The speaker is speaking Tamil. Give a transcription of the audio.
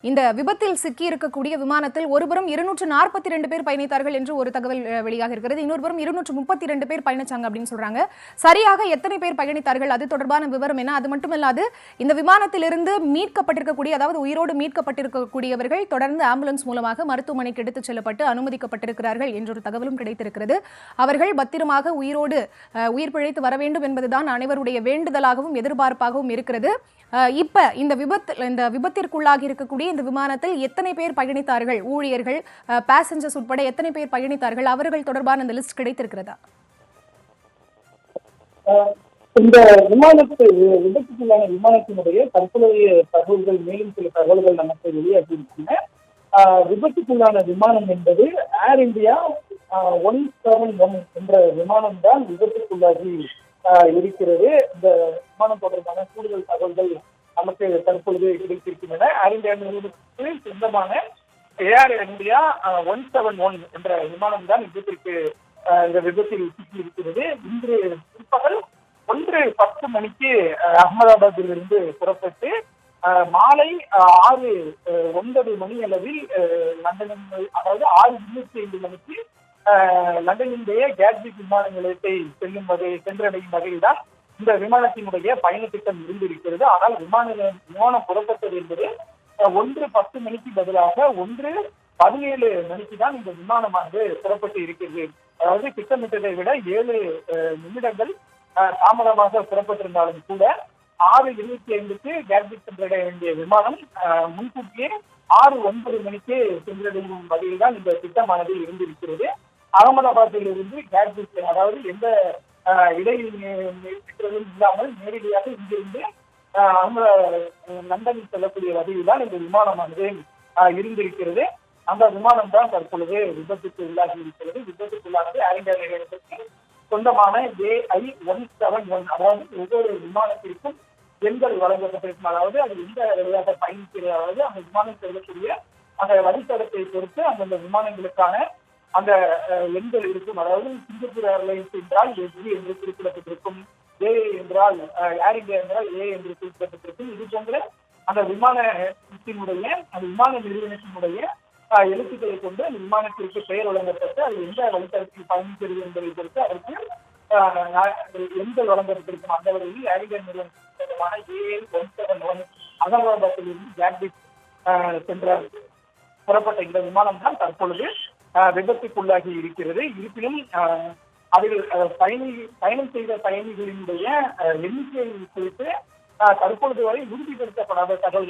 இந்த விபத்தில் சிக்கி இருக்கக்கூடிய விமானத்தில் ஒருபுறம் 242 பேர் பயணித்தார்கள் என்று ஒரு தகவல் வெளியாக இருக்கிறது. இன்னொருபுறம் 232 பேர் பயணிச்சாங்க அப்படின்னு சொல்றாங்க. சரியாக எத்தனை பேர் பயணித்தார்கள், அது தொடர்பான விவரம் என்ன? அது மட்டுமல்லாது இந்த விமானத்திலிருந்து மீட்கப்பட்டிருக்கக்கூடிய, அதாவது உயிரோடு மீட்கப்பட்டிருக்கக்கூடியவர்கள் தொடர்ந்து ஆம்புலன்ஸ் மூலமாக மருத்துவமனைக்கு எடுத்துச் செல்லப்பட்டு அனுமதிக்கப்பட்டிருக்கிறார்கள் என்ற ஒரு தகவலும் கிடைத்திருக்கிறது. அவர்கள் பத்திரமாக உயிர் பிழைத்து வர வேண்டும் என்பதுதான் அனைவருடைய வேண்டுதலாகவும் எதிர்பார்ப்பாகவும் இருக்கிறது. இப்ப இந்த விபத்திற்குள்ளாகி இருக்கக்கூடிய இந்த விமானத்தில் எத்தனை பேர் பயணித்தார்கள், ஊழியர்கள், பேசஞ்சர்ஸ் உட்பட எத்தனை பேர் பயணித்தார்கள், அவர்கள் தொடர்பான அந்த லிஸ்ட் கிடைத்திருக்கிறதா? இந்த விபத்துக்குள்ளான விமானத்தினுடைய தற்போதைய தகவல்கள், மேலும் சில தகவல்கள் நமக்கு வெளியாகியிருக்கின்றன. விபத்துக்குள்ளான விமானம் என்பது ஏர் இந்தியா 171 என்ற விமானம் தான் விபத்துக்குள்ளாகி இருக்கிறது. இந்த விமானம் தொடர்பான கூடுதல் தகவல்கள் நமக்கு தற்பொழுது கிடைத்திருக்கின்றன. ஏர் இந்தியா நிறுவனத்துக்கு சொந்தமான ஏர் இந்தியா 171 என்ற விமானம் தான் இந்த விபத்தில் சிக்கி இருக்கிறது. இன்று பிற்பகல் 1:10 மணிக்கு அகமதாபாத்திலிருந்து புறப்பட்டு மாலை 6:09 மணி அளவில் லண்டனின், அதாவது 6:25 மணிக்கு லண்டனினுடைய கேட்விக் விமான நிலையத்தை சென்றடையும் வகையில் தான் இந்த விமானத்தினுடைய பயண திட்டம் இருந்திருக்கிறது. ஆனால் விமானம் புறப்பட்டது என்பது 1:10 மணிக்கு பதிலாக 1:17 மணிக்கு தான் இந்த விமானமானது புறப்பட்டு இருக்கிறது. அதாவது திட்டமிட்டதை விட 7 நிமிடங்கள் தாமதமாக புறப்பட்டிருந்தாலும் கூட 6:25க்கு கேட்விக் சென்றடைய வேண்டிய விமானம் முன்கூட்டியே 6:09 மணிக்கு சென்றடையும் வகையில் தான் இந்த திட்டமானது இருந்திருக்கிறது. அகமதாபாத்தில் இருந்து கேட்விக், அதாவது எந்த இடைநிறுத்தமும் இல்லாமல் நேரடியாக இங்கிருந்து லண்டனில் செல்லக்கூடிய வகையில் தான் இந்த விமானமானது இருந்திருக்கிறது. அந்த விமானம் தான் தற்பொழுது விபத்துக்கு உள்ளாகி இருக்கிறது. விபத்துக்குள்ளானது ஏர் இந்தியா நிறுவனத்திற்கு சொந்தமான AI 171, அதாவது ஒவ்வொரு விமானத்திற்கும் எண்கள் வழங்கப்பட்டிருக்கும். அதாவது அது எந்த வழியாக பயணிக்கிறது, அதாவது அந்த விமானம் செல்லக்கூடிய அந்த வழித்தடத்தை பொறுத்து அந்தந்த விமானங்களுக்கான அந்த எண்கள் இருக்கும். அதாவது சிங்கப்பூர் ஏர்லைன்ஸ் என்றால் SG என்று குறிப்பிடப்பட்டிருக்கும், AA என்றால் ஏர் இந்தியா என்றால் A என்று குறிப்பிடப்பட்டிருக்கும். இது போன்ற அந்த விமான நிறுவனத்தினுடைய எழுத்துக்களை கொண்டு அந்த விமானத்திற்கு பெயர் வழங்கப்பட்டு அது எந்த வழித்தடத்தில் பயணிக்கிறது என்பதை பொறுத்து அதற்கு எண்கள் வழங்கப்பட்டிருக்கும். அந்த வகையில் ஏர் இந்தியா நிறுவனமான AI 171 அகமதாபாத்தில் இருந்து கேட்விக் சென்ற புறப்பட்ட இந்த விமானம் தான் தற்பொழுது விபத்துக்குள்ளாகி இருக்கிறது. இருப்பினும் அதில் பயணம் செய்த பயணிகளினுடைய எண்ணிக்கை குறித்து தற்பொழுது வரை உறுதிப்படுத்தப்படாத தகவல்